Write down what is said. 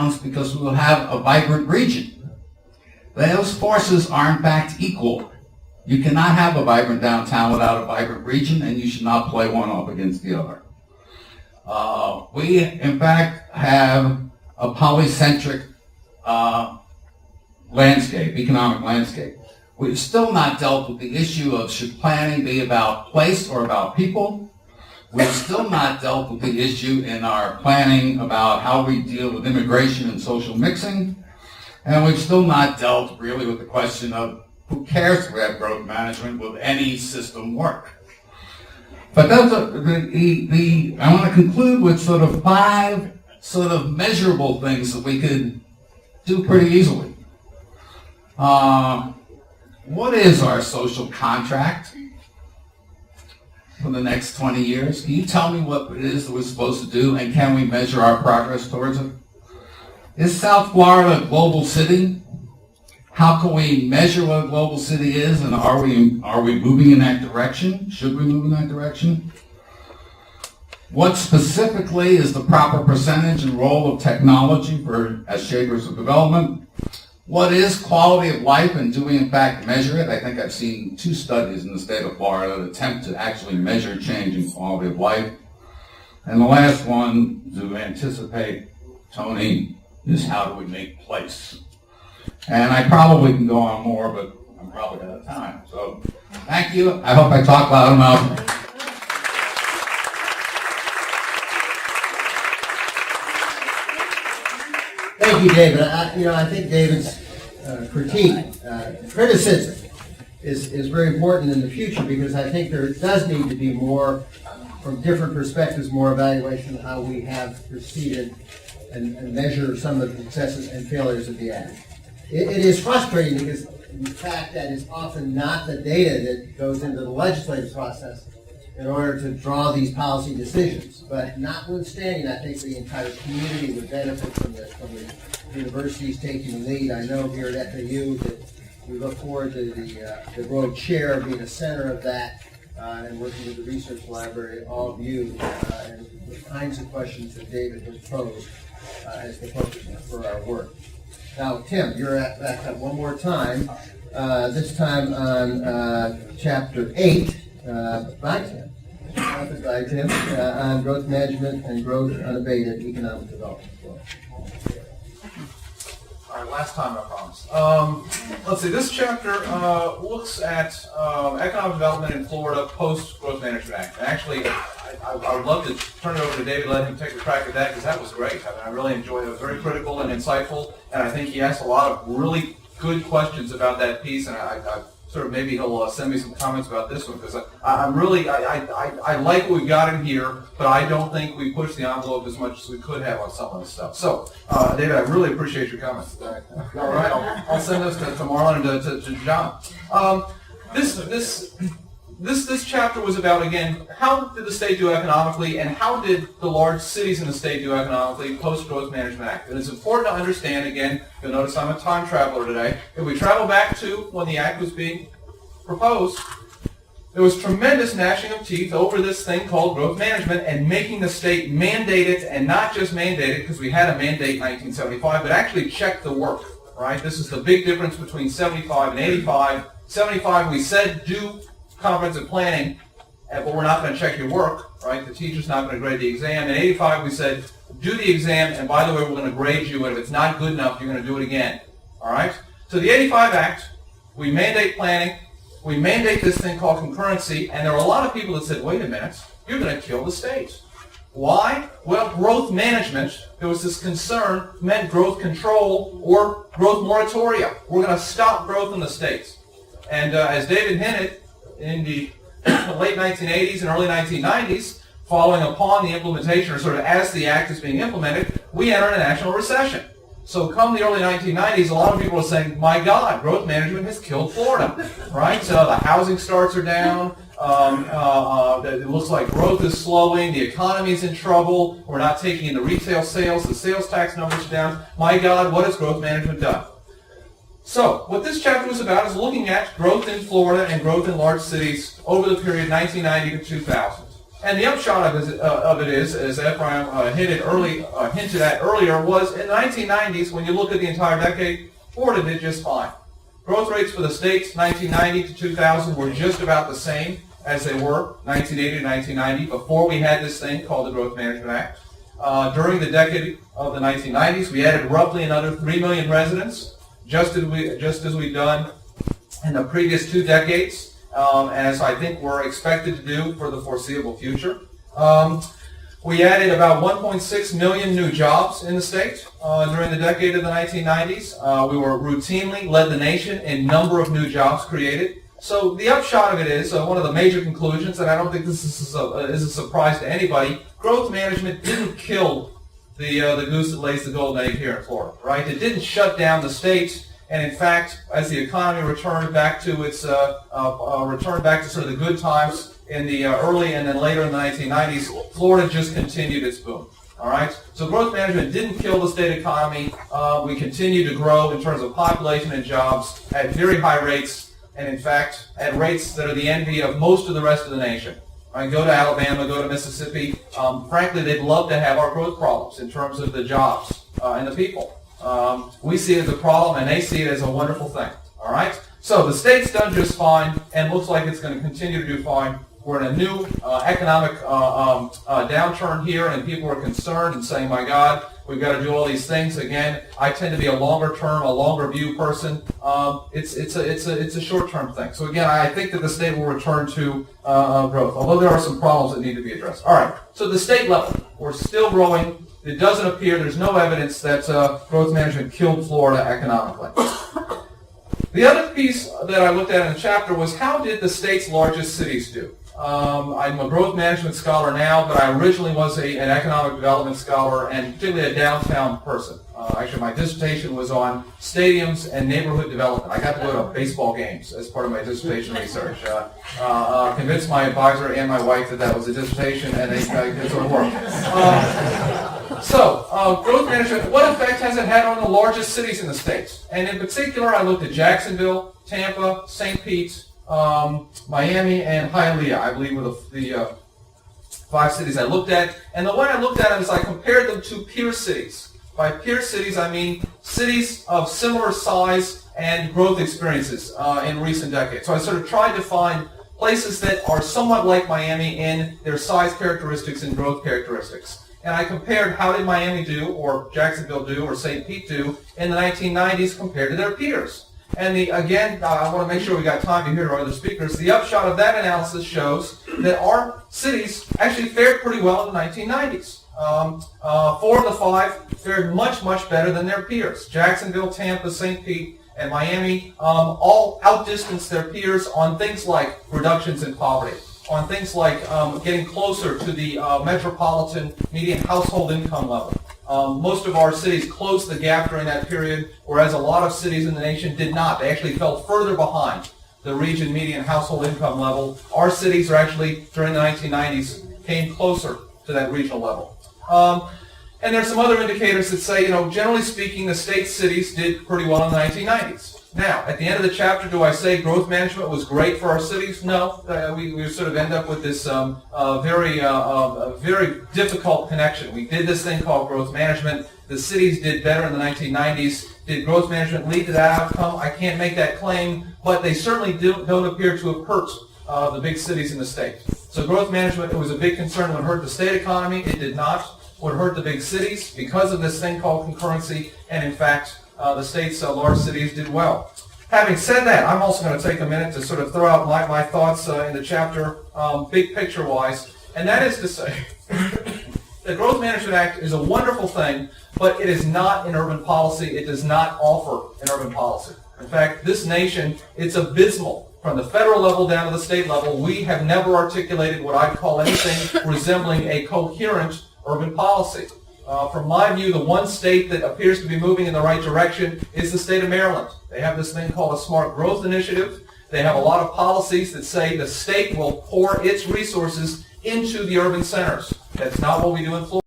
downtowns because we will have a vibrant region. Those forces are in fact equal. You cannot have a vibrant downtown without a vibrant region, and you should not play one off against the other. We, in fact, have a polycentric landscape, economic landscape. We've still not dealt with the issue of should planning be about place or about people. We've still not dealt with the issue in our planning about how we deal with immigration and social mixing. And we've still not dealt really with the question of who cares if we have growth management, will any system work? But those are I want to conclude with sort of 5 sort of measurable things that we could do pretty easily. What is our social contract for the next 20 years? Can you tell me what it is that we're supposed to do, and can we measure our progress towards it? Is South Florida a global city? How can we measure what a global city is, and are we moving in that direction? Should we move in that direction? What specifically is the proper percentage and role of technology as shapers of development? What is quality of life, and do we in fact measure it? I think I've seen 2 studies in the state of Florida that attempt to actually measure change in quality of life. And the last one, to anticipate Tony, is how do we make place? And I probably can go on more, but I'm probably out of time. So thank you. I hope I talked loud enough. Thank you, David. I think David's criticism is very important in the future, because I think there does need to be more, from different perspectives, more evaluation of how we have proceeded and measure some of the successes and failures of the Act. It is frustrating because, in fact, that is often not the data that goes into the legislative process in order to draw these policy decisions. But notwithstanding, I think the entire community would benefit from this, from the universities taking the lead. I know here at FAU that we look forward to the Road Chair being a center of that, and working with the research library, all of you, and the kinds of questions that David has posed as the focus for our work. Now, Tim, you're back up one more time, this time on Chapter 8, by Tim, on growth management and growth unabated economic development. All right, last time I promise. Let's see, this chapter looks at economic development in Florida post-Growth Management Act. And actually, I would love to turn it over to David, let him take a crack at that, because that was great. I really enjoyed it. It was very critical and insightful, and I think he asked a lot of really good questions about that piece, and I sort of maybe he'll send me some comments about this one, because I like what we've got in here, but I don't think we pushed the envelope as much as we could have on some of this stuff. So, David, I really appreciate your comments. All right, I'll send those to Marlon and to John. This chapter was about, again, how did the state do economically, and how did the large cities in the state do economically post-Growth Management Act? And it's important to understand, again, you'll notice I'm a time traveler today. If we travel back to when the act was being proposed, there was tremendous gnashing of teeth over this thing called growth management and making the state mandate it, and not just mandate it because we had a mandate in 1975, but actually check the work, right? This is the big difference between 75 and 85. 75, we said do comprehensive planning, but we're not going to check your work, right? The teacher's not going to grade the exam. In 85, we said, do the exam, and by the way, we're going to grade you, and if it's not good enough, you're going to do it again, all right? So the 85 Act, we mandate planning, we mandate this thing called concurrency, and there are a lot of people that said, wait a minute, you're going to kill the state. Why? Well, growth management, there was this concern, meant growth control or growth moratoria. We're going to stop growth in the states. And as David hinted, in the late 1980s and early 1990s, following upon the implementation, or sort of as the act is being implemented, we entered a national recession. So come the early 1990s, a lot of people are saying, my God, growth management has killed Florida, right? So the housing starts are down, it looks like growth is slowing, the economy's in trouble, we're not taking in the retail sales, the sales tax numbers are down. My God, what has growth management done? So, what this chapter was about is looking at growth in Florida and growth in large cities over the period 1990 to 2000. And the upshot of it is, as Efraim hinted at earlier, was in the 1990s, when you look at the entire decade, Florida did just fine. Growth rates for the states 1990 to 2000 were just about the same as they were 1980 to 1990 before we had this thing called the Growth Management Act. During the decade of the 1990s, we added roughly another 3 million residents, just as we've done in the previous 2 decades. As I think we're expected to do for the foreseeable future. We added about 1.6 million new jobs in the state during the decade of the 1990s. We were routinely led the nation in number of new jobs created. So the upshot of it is, one of the major conclusions, and I don't think this is a surprise to anybody, growth management didn't kill the goose that lays the golden egg here in Florida, right? It didn't shut down the state. And in fact, as the economy returned back to sort of the good times in the early and then later in the 1990s, Florida just continued its boom. All right. So growth management didn't kill the state economy. We continue to grow in terms of population and jobs at very high rates, and in fact, at rates that are the envy of most of the rest of the nation. All right, go to Alabama, go to Mississippi. Frankly, they'd love to have our growth problems in terms of the jobs and the people. We see it as a problem, and they see it as a wonderful thing. All right? So the state's done just fine, and looks like it's going to continue to do fine. We're in a new economic downturn here, and people are concerned and saying, my God, we've got to do all these things. Again, I tend to be a longer term, a longer view person. It's a short-term thing. So again, I think that the state will return to growth, although there are some problems that need to be addressed. All right, so the state level, we're still growing. It doesn't appear, there's no evidence that growth management killed Florida economically. The other piece that I looked at in the chapter was, how did the state's largest cities do? I'm a growth management scholar now, but I originally was an economic development scholar and particularly a downtown person. Actually, my dissertation was on stadiums and neighborhood development. I got to go to baseball games as part of my dissertation research. Convinced my advisor and my wife that was a dissertation, and it sort of worked. Growth management, what effect has it had on the largest cities in the states? And in particular, I looked at Jacksonville, Tampa, St. Pete, Miami, and Hialeah, I believe, were the 5 cities I looked at. And the way I looked at them is I compared them to peer cities. By peer cities, I mean cities of similar size and growth experiences in recent decades. So I sort of tried to find places that are somewhat like Miami in their size characteristics and growth characteristics. And I compared how did Miami do, or Jacksonville do, or St. Pete do in the 1990s compared to their peers. And again, I want to make sure we got time to hear our other speakers. The upshot of that analysis shows that our cities actually fared pretty well in the 1990s. 4 of the 5 fared much, much better than their peers. Jacksonville, Tampa, St. Pete, and Miami all outdistanced their peers on things like reductions in poverty, on things like getting closer to the metropolitan median household income level. Most of our cities closed the gap during that period, whereas a lot of cities in the nation did not. They actually fell further behind the region median household income level. Our cities are actually, during the 1990s, came closer to that regional level. And there's some other indicators that say, generally speaking, the state cities did pretty well in the 1990s. Now, at the end of the chapter, do I say growth management was great for our cities? No. We sort of end up with this very difficult connection. We did this thing called growth management. The cities did better in the 1990s. Did growth management lead to that outcome? I can't make that claim, but they certainly don't appear to have hurt the big cities in the state. So growth management, it was a big concern. Would hurt the state economy. It did not. Would hurt the big cities because of this thing called concurrency, and in fact, the state's large cities did well. Having said that, I'm also going to take a minute to sort of throw out my thoughts in the chapter, big picture-wise, and that is to say, the Growth Management Act is a wonderful thing, but it is not an urban policy. It does not offer an urban policy. In fact, this nation, it's abysmal. From the federal level down to the state level, we have never articulated what I'd call anything resembling a coherent urban policy. From my view, the one state that appears to be moving in the right direction is the state of Maryland. They have this thing called a Smart Growth Initiative. They have a lot of policies that say the state will pour its resources into the urban centers. That's not what we do in Florida.